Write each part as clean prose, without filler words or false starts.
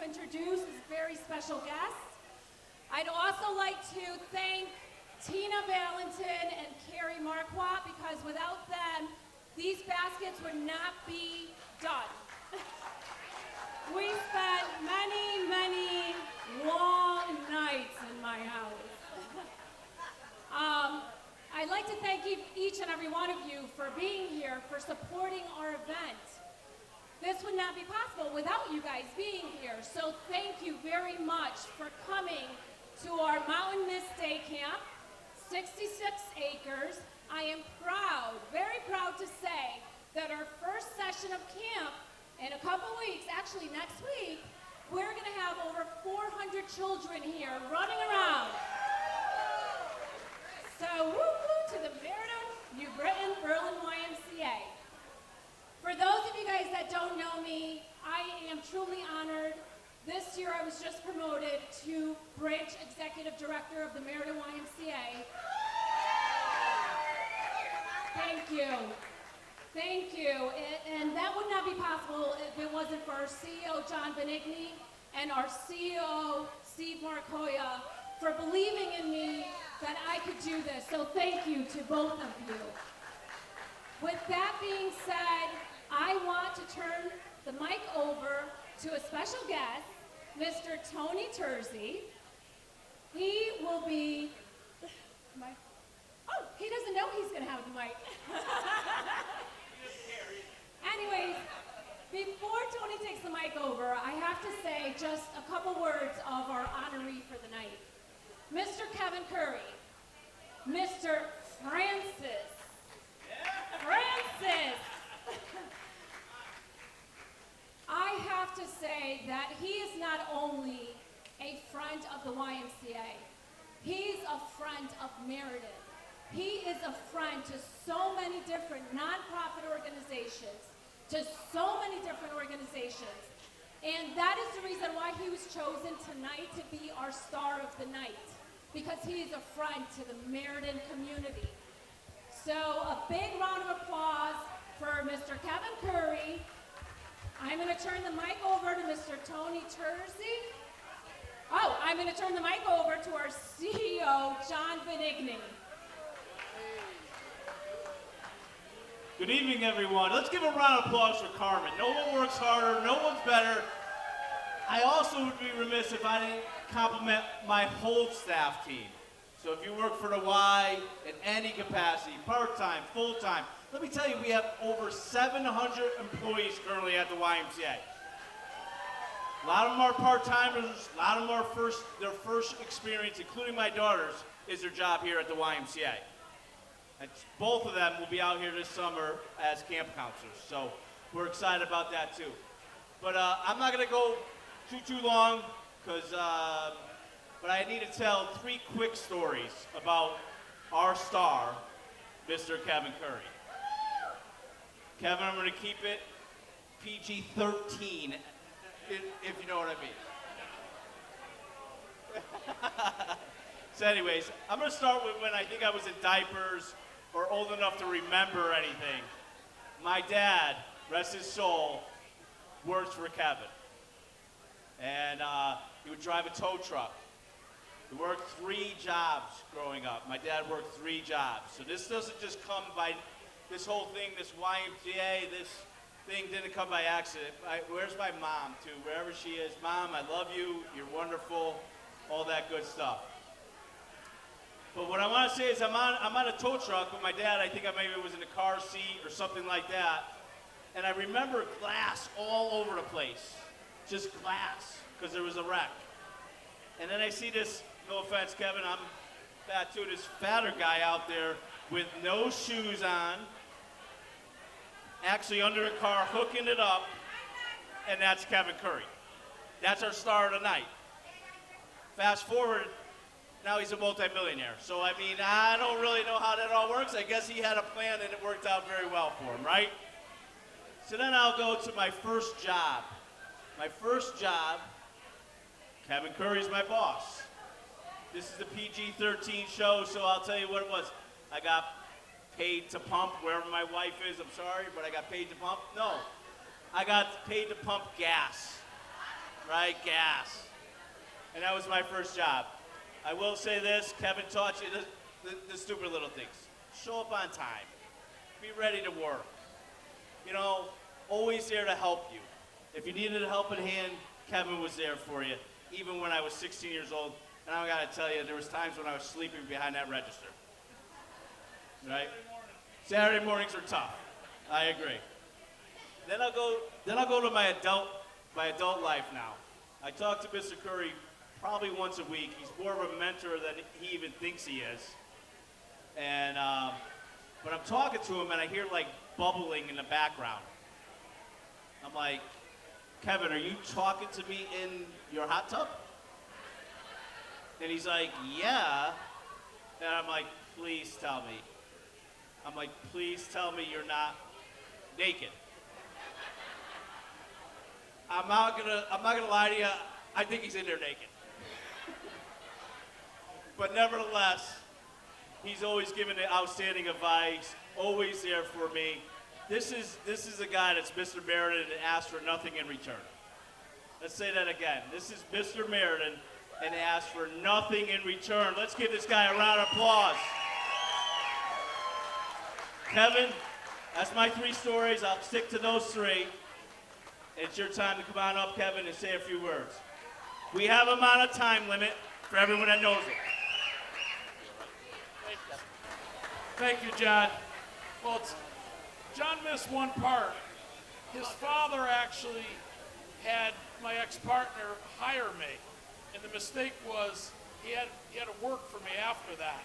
introduce this very special guest. I'd also like to thank Tina Valentin and Carrie Marquardt, because without them, these baskets would not be done. We spent many, many long nights in my house. I'd like to thank each and every one of you for being here, for supporting our event. This would not be possible without you guys being here, so thank you very much for coming to our Mountain Mist Day Camp, 66 acres. I am proud, very proud to say that our first session of camp in a couple weeks, actually next week, we're going to have over 400 children here running around. So woo-woo to the Meriden, New Britain, Berlin YMCA. For those of you guys that don't know me, I am truly honored. This year I was just promoted to Branch Executive Director of the Meriden YMCA. Thank you. Thank you. And that would not be possible if it wasn't for our CEO, John Benigni, and our CEO, Steve Marcoya, for believing in me that I could do this. So thank you to both of you. With that being said, I want to turn the mic over to a special guest, Mr. Tony Terzi. He will be, oh, he doesn't know he's gonna have the mic. Anyways, before Tony takes the mic over, I have to say just a couple words of our honoree for the night. Mr. Kevin Curry, Mr. Francis. Francis! I have to say that he is not only a friend of the YMCA, he's a friend of Meriden. He is a friend to so many different nonprofit organizations, to so many different organizations. And that is the reason why he was chosen tonight to be our star of the night, because he is a friend to the Meriden community. So a big round of applause for Mr. Kevin Curry. I'm going to turn the mic over to Mr. Tony Terzi. Oh, I'm going to turn the mic over to our CEO, John Benigni. Good evening, everyone. Let's give a round of applause for Carmen. No one works harder, no one's better. I also would be remiss if I didn't compliment my whole staff team. So if you work for the Y in any capacity, part-time, full-time, let me tell you, we have over 700 employees currently at the YMCA. A lot of them are part-timers, a lot of them are their first experience, including my daughter's, is their job here at the YMCA. And both of them will be out here this summer as camp counselors, so we're excited about that too. But I'm not gonna go too long, but I need to tell 3 quick stories about our star, Mr. Kevin Curry. Kevin, I'm gonna keep it PG-13, if you know what I mean. So anyways, I'm gonna start with when I think I was in diapers or old enough to remember anything. My dad, rest his soul, works for Kevin. And he would drive a tow truck. He worked 3 jobs growing up. My dad worked 3 jobs. So this doesn't just come by, this whole thing, this YMCA, this thing didn't come by accident. Where's my mom too? Wherever she is, Mom, I love you, you're wonderful, all that good stuff. But what I want to say is I'm on a tow truck with my dad. I think I maybe was in a car seat or something like that. And I remember glass all over the place. Just glass, because there was a wreck. And then I see this, no offense, Kevin, I'm fat too, this fatter guy out there with no shoes on, actually under a car, hooking it up, and that's Kevin Curry. That's our star of the night. Fast forward, now he's a multimillionaire. So, I mean, I don't really know how that all works. I guess he had a plan and it worked out very well for him, right? So then I'll go to my first job. My first job, Kevin Curry's my boss. This is the PG-13 show, so I'll tell you what it was. I got paid to pump, wherever my wife is, I'm sorry, but I got paid to pump. No, I got paid to pump gas. right? Gas. And that was my first job. I will say this, Kevin taught you the stupid little things. Show up on time. Be ready to work. You know, always there to help you. If you needed a helping hand, Kevin was there for you, even when I was 16 years old. And I gotta tell you, there was times when I was sleeping behind that register. Right? Saturday mornings are tough. I agree. Then I'll go to my adult life now. I talk to Mr. Curry probably once a week. He's more of a mentor than he even thinks he is. And but I'm talking to him and I hear like bubbling in the background. I'm like, Kevin, are you talking to me in your hot tub? And he's like, yeah. And I'm like, please tell me. I'm like, please tell me you're not naked. I'm not gonna lie to you. I think he's in there naked. But nevertheless, he's always given outstanding advice, always there for me. This is a guy that's Mr. Meriden and asks for nothing in return. Let's say that again. This is Mr. Meriden and asks for nothing in return. Let's give this guy a round of applause. Kevin, that's my 3 stories. I'll stick to those 3. It's your time to come on up, Kevin, and say a few words. We have him on a time limit for everyone that knows it. Thank you, John. Well, John missed one part. His father actually had my ex-partner hire me, and the mistake was he had to work for me after that.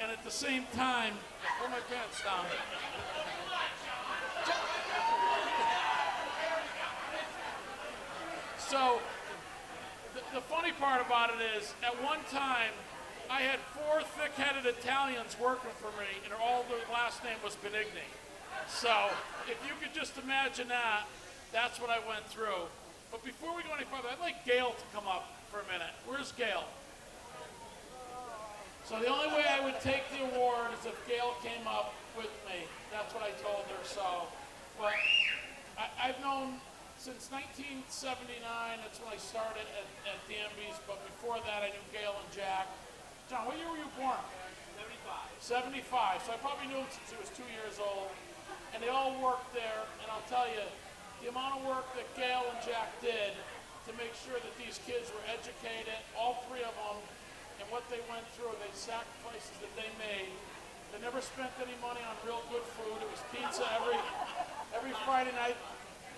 And at the same time, pull my pants down. So, the funny part about it is, at one time, I had 4 thick-headed Italians working for me, and all their last name was Benigni. So, if you could just imagine that, that's what I went through. But before we go any further, I'd like Gail to come up for a minute. Where's Gail? So the only way I would take the award is if Gail came up with me. That's what I told her. So, but I've known since 1979. That's when I started at Danby's. But before that, I knew Gail and Jack. John, what year were you born? 75. 75. So I probably knew him since he was 2 years old. And they all worked there. And I'll tell you, the amount of work that Gail and Jack did to make sure that these kids were educated, all 3 of them, and what they went through, the sacrifices that they made. They never spent any money on real good food. It was pizza every Friday night.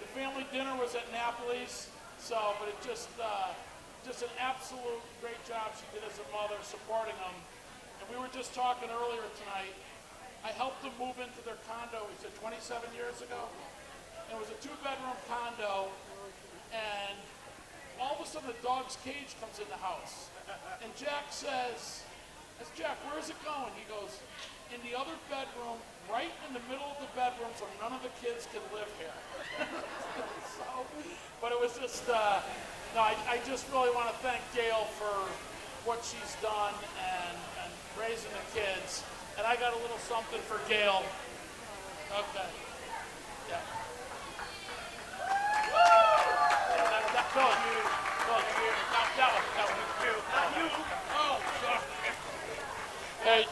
The family dinner was at Napoli's. So, but it just an absolute great job she did as a mother, supporting them. And we were just talking earlier tonight. I helped them move into their condo, we said 27 years ago. And it was a 2-bedroom condo. And all of a sudden the dog's cage comes in the house. And Jack says, Jack, where's it going? He goes, in the other bedroom, right in the middle of the bedroom so none of the kids can live here. But it was just, I just really want to thank Gail for what she's done and raising the kids. And I got a little something for Gail. Okay. Yeah. Hey.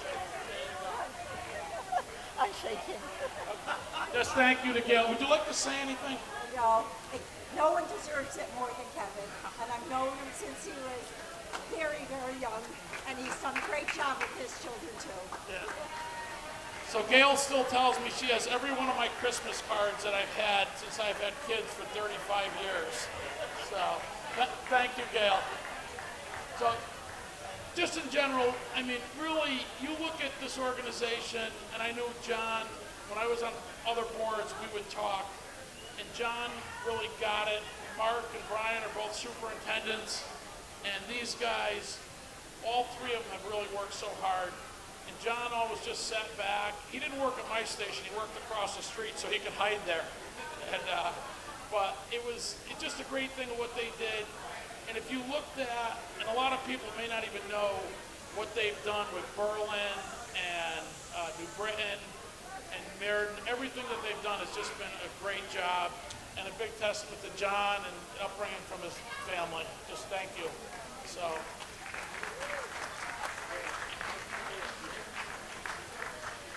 I'm shaking. Just thank you to Gail. Would you like to say anything? No one deserves it more than Kevin. And I've known him since he was very, very young. And he's done a great job with his children, too. Yeah. So Gail still tells me she has every one of my Christmas cards that I've had since I've had kids for 35 years. So, thank you, Gail. So, just in general, I mean, really, you look at this organization, and I knew John, when I was on other boards, we would talk, and John really got it. Mark and Brian are both superintendents, and these guys, all 3 of them have really worked so hard. And John always just sat back. He didn't work at my station. He worked across the street so he could hide there. And but it's just a great thing of what they did. And if you looked at, and a lot of people may not even know what they've done with Berlin and New Britain and Meriden, everything that they've done has just been a great job. and a big testament to John and upbringing from his family. Just thank you. So.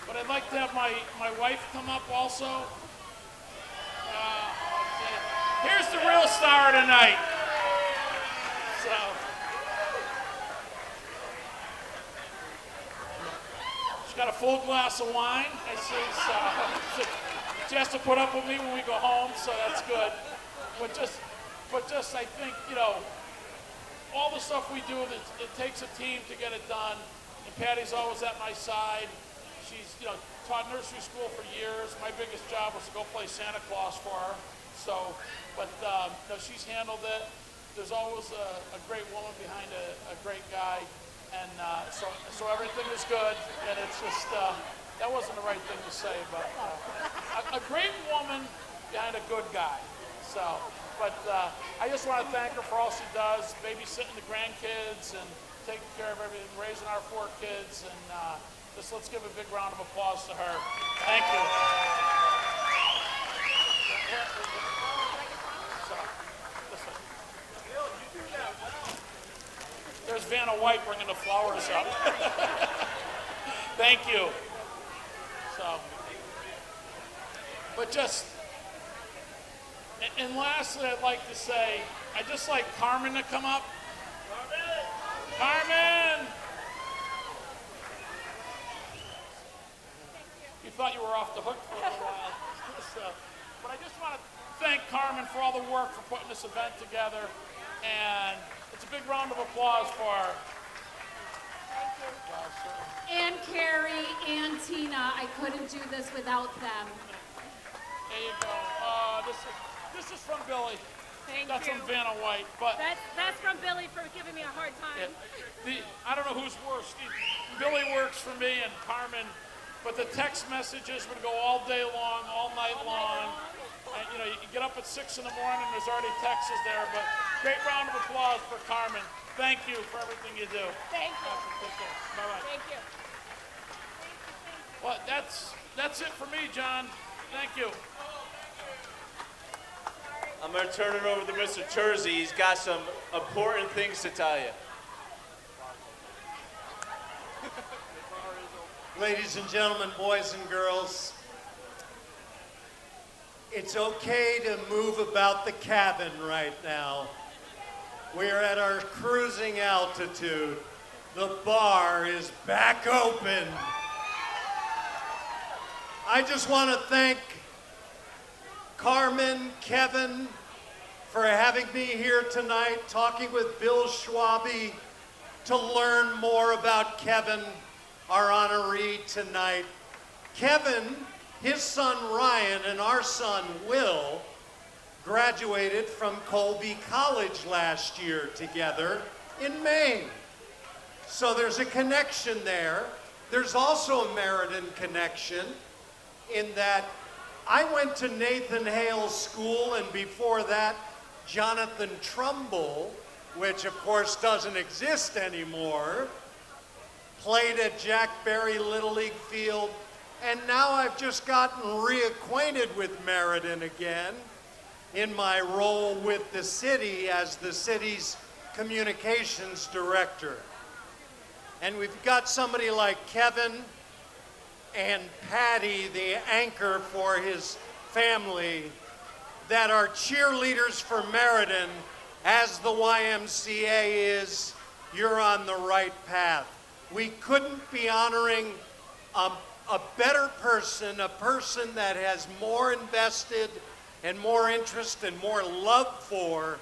But I'd like to have my wife come up also. Okay. Here's the real star tonight. So. She's got a full glass of wine. I see. So she has to put up with me when we go home, so that's good. But just I think, all the stuff we do, it takes a team to get it done. And Patty's always at my side. She's, taught nursery school for years. My biggest job was to go play Santa Claus for her. So, but she's handled it. There's always a great woman behind a great guy, and so everything is good. And it's just that wasn't the right thing to say, but a great woman behind a good guy. So, but I just want to thank her for all she does, babysitting the grandkids and taking care of everything, raising our 4 kids, and just let's give a big round of applause to her. Thank you. So, listen. There's Vanna White bringing the flowers up. Thank you. So, but just, and lastly, I'd like to say, I'd just like Carmen to come up. Carmen! You thought you were off the hook for a little while. But I just want to thank Carmen for all the work for putting this event together. And it's a big round of applause for her. Thank you. And Carrie and Tina, I couldn't do this without them. There you go. This is from Billy. That's you. from Vanna White. But That's from Billy for giving me a hard time. I don't know who's worse. Billy works for me and Carmen, but the text messages would go all day long, all night long. And you get up at 6 in the morning, there's already texts there. But great round of applause for Carmen. Thank you for everything you do. Thank you. Take care. Bye-bye. Thank you. Well, that's it for me, John. Thank you. I'm going to turn it over to Mr. Tersey. He's got some important things to tell you. Ladies and gentlemen, boys and girls, it's okay to move about the cabin right now. We're at our cruising altitude. The bar is back open. I just want to thank Carmen, Kevin, for having me here tonight, talking with Bill Schwabe to learn more about Kevin, our honoree tonight. Kevin, his son Ryan, and our son Will graduated from Colby College last year together in Maine. So there's a connection there. There's also a Meriden connection in that I went to Nathan Hale's school, and before that, Jonathan Trumbull, which of course doesn't exist anymore, played at Jack Berry Little League Field, and now I've just gotten reacquainted with Meriden again in my role with the city as the city's communications director. And we've got somebody like Kevin and Patty, the anchor for his family, that are cheerleaders for Meriden, as the YMCA is. You're on the right path. We couldn't be honoring a better person, a person that has more invested and more interest and more love for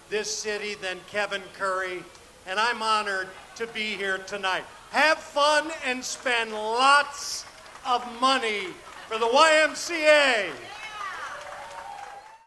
this city than Kevin Curry, and I'm honored to be here tonight. Have fun and spend lots of money for the YMCA.